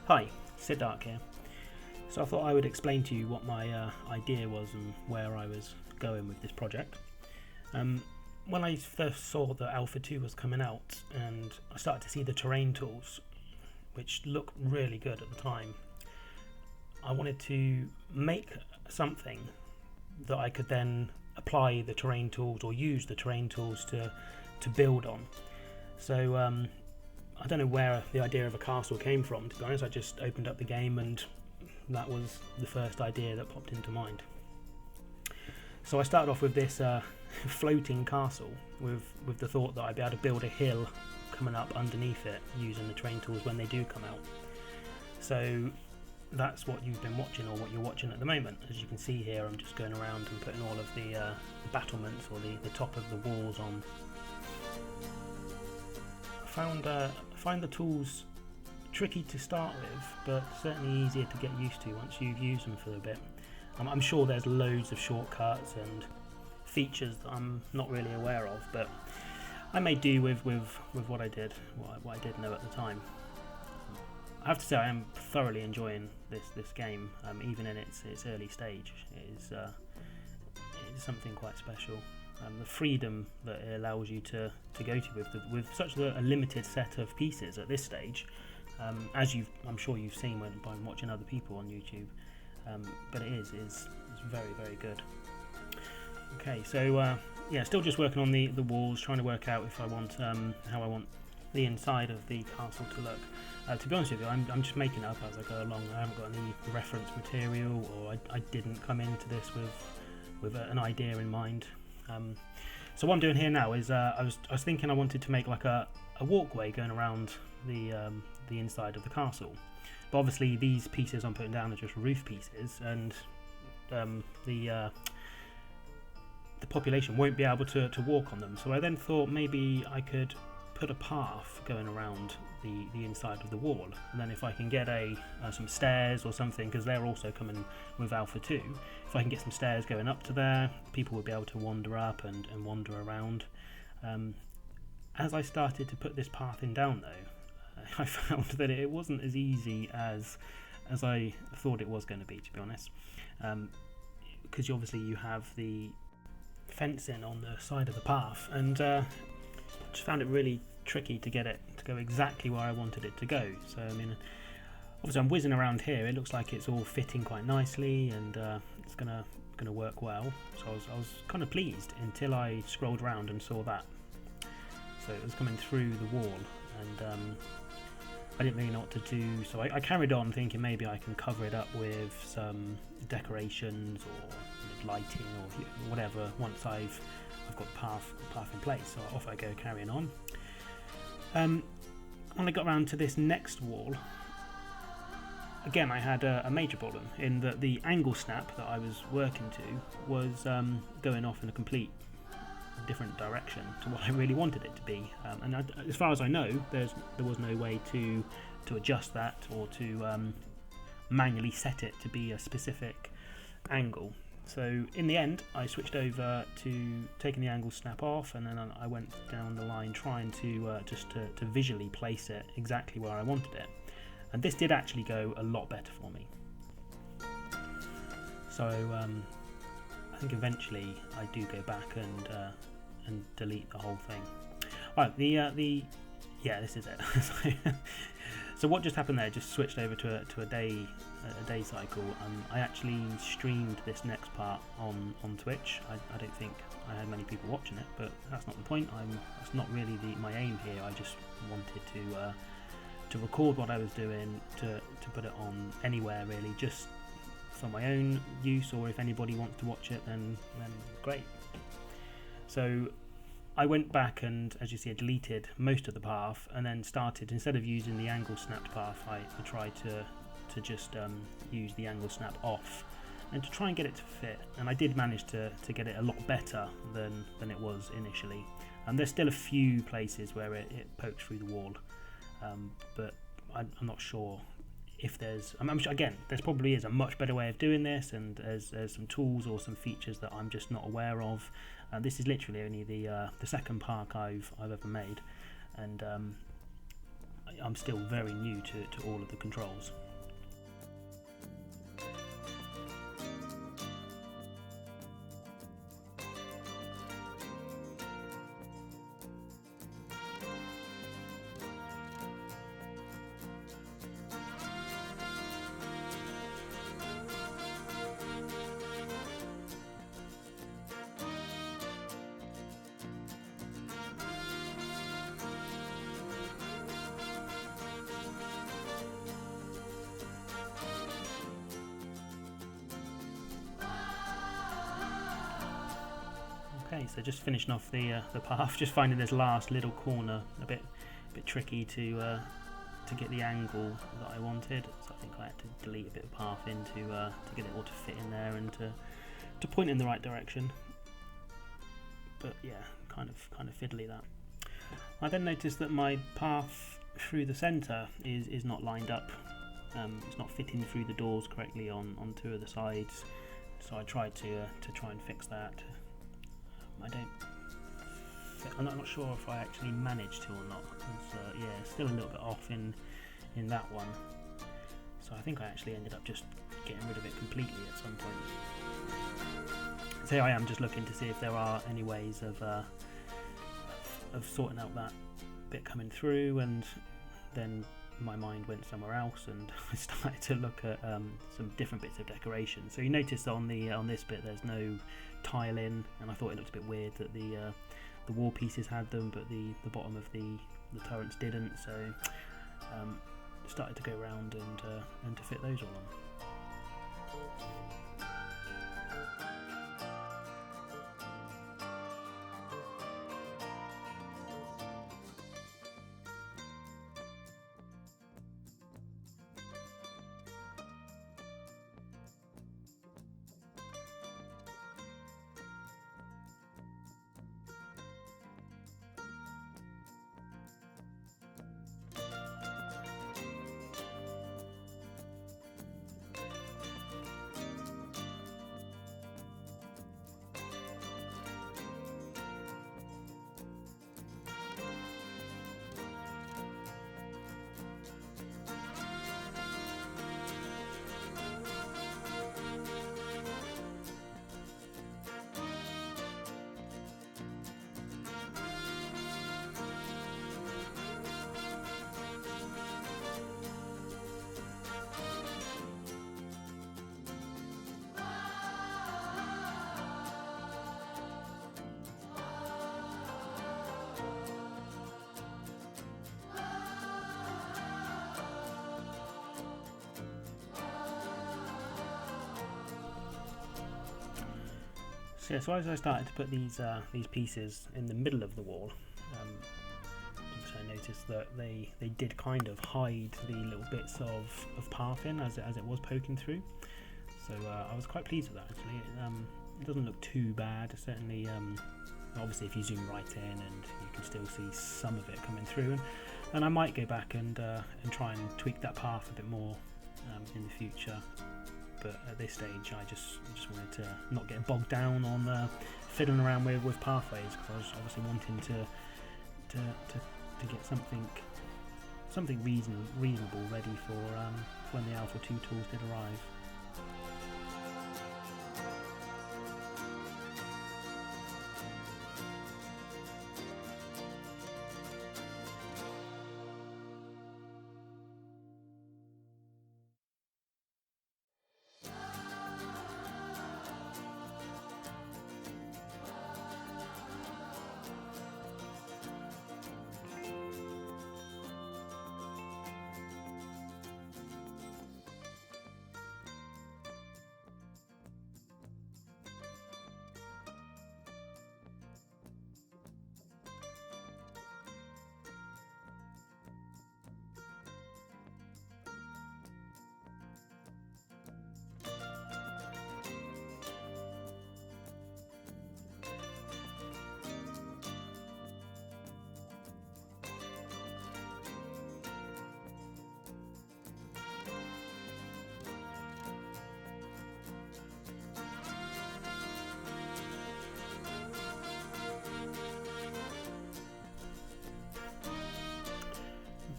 Hi, Sid Dark here. So I thought I would explain to you what my idea was and where I was going with this project. When I first saw that Alpha 2 was coming out and I started to see the terrain tools, which looked really good at the time, I wanted to make something that I could then apply the terrain tools or use the terrain tools to build on. So I don't know where the idea of a castle came from, to be honest. I just opened up the game and that was the first idea that popped into mind. So I started off with this floating castle with the thought that I'd be able to build a hill coming up underneath it using the terrain tools when they do come out. So that's what you've been watching, or what you're watching at the moment. As you can see here, I'm just going around and putting all of the battlements or the top of the walls on. I find the tools tricky to start with, but certainly easier to get used to once you've used them for a bit. I'm sure there's loads of shortcuts and features that I'm not really aware of, but I may do with what I did know at the time. I have to say I am thoroughly enjoying this game, even in its early stage. It is something quite special. The freedom that it allows you to go to with such a limited set of pieces at this stage, as I'm sure you've seen by watching other people on YouTube, but it is very, very good. Okay, so yeah, still just working on the walls, trying to work out if I want how I want the inside of the castle to look. To be honest with you, I'm just making it up as I go along. I haven't got any reference material, or I didn't come into this with an idea in mind. So what I'm doing here now is I was thinking I wanted to make like a walkway going around the inside of the castle, but obviously these pieces I'm putting down are just roof pieces, and the population won't be able to walk on them. So I then thought maybe I could put a path going around the inside of the wall, and then if I can get some stairs or something, because they're also coming with Alpha 2, if I can get some stairs going up to there, people will be able to wander up and wander around. As I started to put this path in down though, I found that it wasn't as easy as I thought it was going to be be honest, because obviously you have the fencing on the side of the path, and just found it really tricky to get it to go exactly where I wanted it to go. So I mean, obviously I'm whizzing around here, it looks like it's all fitting quite nicely, and it's gonna work well. So I was kind of pleased until I scrolled around and saw that. So it was coming through the wall, and I didn't really know what to do, so I carried on thinking maybe I can cover it up with some decorations or lighting or whatever once I've got the path in place. So off I go, carrying on. When I got around to this next wall, again I had a major problem in that the angle snap that I was working to was going off in a complete different direction to what I really wanted it to be, and as far as I know, there was no way to adjust that or to manually set it to be a specific angle. So in the end I switched over to taking the angle snap off, and then I went down the line trying to just to visually place it exactly where I wanted it, and this did actually go a lot better for me. So I think eventually I do go back and delete the whole thing. Right, yeah, this is it. So what just happened there? Just switched over to a day cycle. I actually streamed this next part on Twitch. I don't think I had many people watching it, but that's not the point. That's not really my aim here. I just wanted to record what I was doing to put it on anywhere really, just for my own use, or if anybody wants to watch it, then great. So I went back and, as you see, I deleted most of the path, and then started, instead of using the angle snapped path, I tried to just use the angle snap off and to try and get it to fit, and I did manage to get it a lot better than it was initially. And there's still a few places where it pokes through the wall, but I'm not sure if I'm sure, again, there's probably is a much better way of doing this, and there's some tools or some features that I'm just not aware of. This is literally only the second park I've ever made, and I'm still very new to all of the controls. Okay, so just finishing off the path, just finding this last little corner a bit tricky to get the angle that I wanted. So I think I had to delete a bit of path in to get it all to fit in there and to point in the right direction. But yeah, kind of fiddly that. I then noticed that my path through the centre is not lined up. It's not fitting through the doors correctly on two of the sides. So I tried to try and fix that. I'm not sure if I actually managed to or not. Yeah, still a little bit off in that one. So I think I actually ended up just getting rid of it completely at some point. So here I am just looking to see if there are any ways of sorting out that bit coming through, and then my mind went somewhere else and I started to look at some different bits of decoration. So you notice on this bit there's no tile in, and I thought it looked a bit weird that the wall pieces had them but the bottom of the turrets didn't, so started to go around and to fit those all on. So as I started to put these pieces in the middle of the wall, obviously I noticed that they did kind of hide the little bits of path in as it was poking through. So I was quite pleased with that actually. It doesn't look too bad. Certainly, obviously if you zoom right in, and you can still see some of it coming through. And I might go back and try and tweak that path a bit more in the future. But at this stage I just wanted to not get bogged down on fiddling around with pathways, because I was obviously wanting to get something reasonable ready for when the Alpha 2 tools did arrive.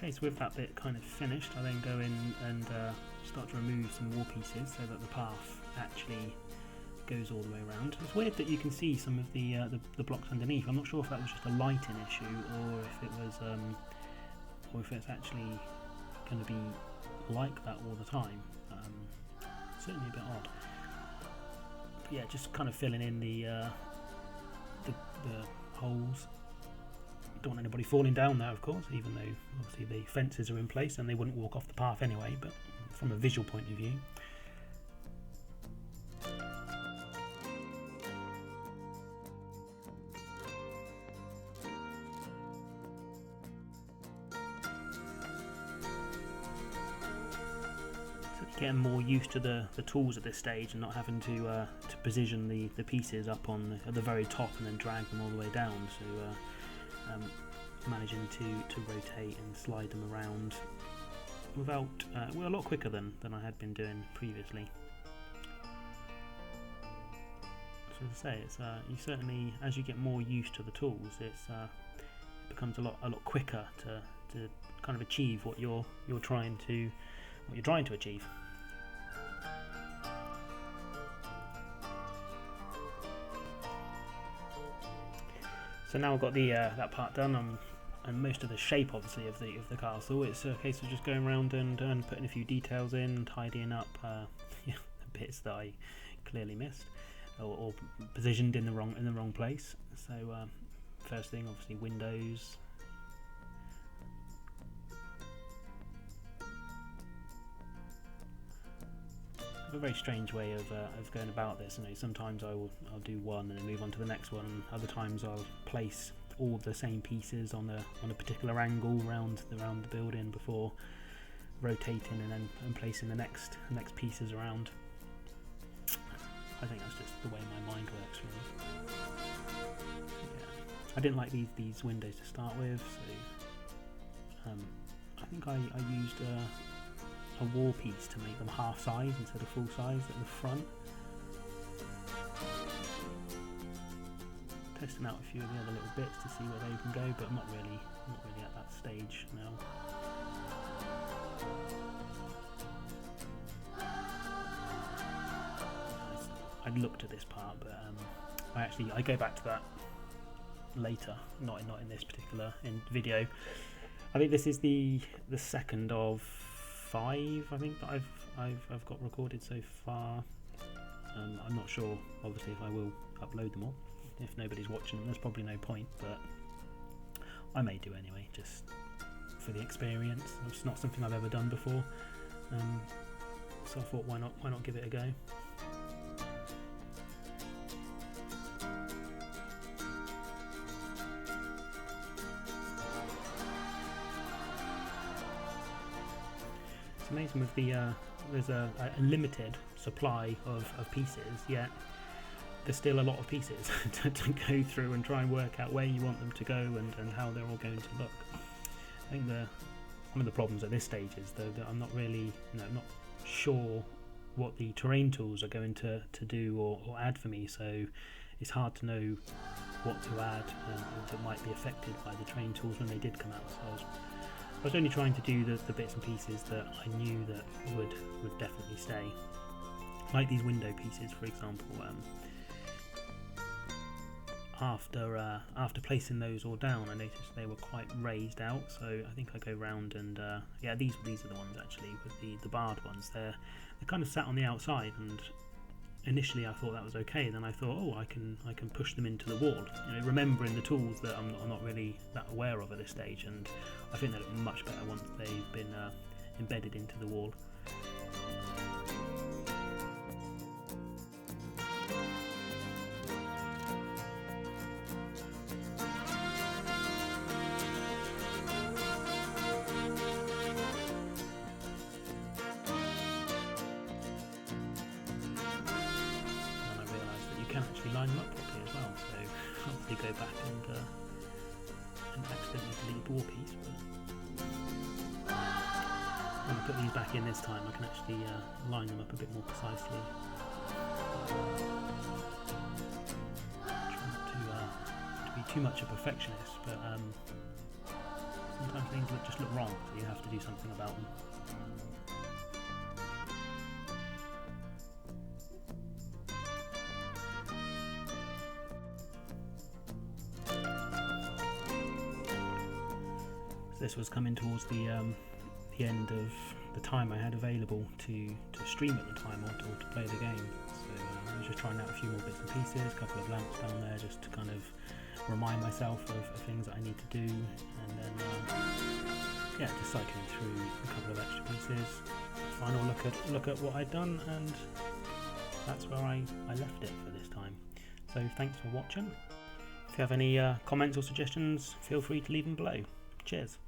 Okay, so with that bit kind of finished, I then go in and start to remove some wall pieces so that the path actually goes all the way around. It's weird that you can see some of the blocks underneath. I'm not sure if that was just a lighting issue or if it was or if it's actually going to be like that all the time. Certainly a bit odd. But yeah, just kind of filling in the holes. Don't want anybody falling down there, of course, even though obviously the fences are in place and they wouldn't walk off the path anyway, but from a visual point of view. Getting more used to the tools at this stage and not having to position the pieces up on at the very top and then drag them all the way down. So managing to rotate and slide them around without well, a lot quicker than I had been doing previously. So as I say, it's you certainly, as you get more used to the tools, it becomes a lot quicker to kind of achieve what you're trying to achieve. So now I've got the that part done, and most of the shape obviously of the castle. It's a case of just going around and putting a few details in, tidying up the bits that I clearly missed or positioned in the wrong place. So first thing, obviously windows. A very strange way of going about this. You know, sometimes I'll do one and then move on to the next one. Other times I'll place all the same pieces on a particular angle around the building before rotating and placing the next pieces around. I think that's just the way my mind works, really. Yeah. I didn't like these windows to start with, so I think I used a wall piece to make them half size instead of full size at the front. Testing out a few of the other little bits to see where they can go, but not really at that stage now. I'd looked at this part, but I go back to that later, not in this particular video. I think this is the second of 5, I think, that I've got recorded so far. I'm not sure, obviously, if I will upload them all. If nobody's watching them, there's probably no point, but I may do anyway, just for the experience. It's not something I've ever done before, so I thought, why not give it a go. It's amazing with there's a limited supply of pieces, yet there's still a lot of pieces to go through and try and work out where you want them to go and how they're all going to look. I think one of the problems at this stage is that I'm not really, not sure what the terrain tools are going to do or add for me, so it's hard to know what to add that might be affected by the terrain tools when they did come out. So I was only trying to do the bits and pieces that I knew that would definitely stay, like these window pieces, for example. After placing those all down, I noticed they were quite raised out, so I think I go round and yeah, these are the ones actually with the barred ones. They're kind of sat on the outside, and initially I thought that was okay. Then I thought, oh, I can push them into the wall. Remembering the tools that I'm not really that aware of at this stage, and I think they look much better once they've been embedded into the wall. Line them up properly as well, so hopefully go back and accidentally delete the wall piece, but when I put these back in this time I can actually line them up a bit more precisely. Try not to be too much a perfectionist, but sometimes things just look wrong, so you have to do something about them. So this was coming towards the end of the time I had available to stream at the time, or to play the game. So I was just trying out a few more bits and pieces, a couple of lamps down there, just to kind of remind myself of things that I need to do, and then yeah, just cycling through a couple of extra pieces. Final look at what I'd done, and that's where I left it for this time. So thanks for watching. If you have any comments or suggestions, feel free to leave them below. Cheers.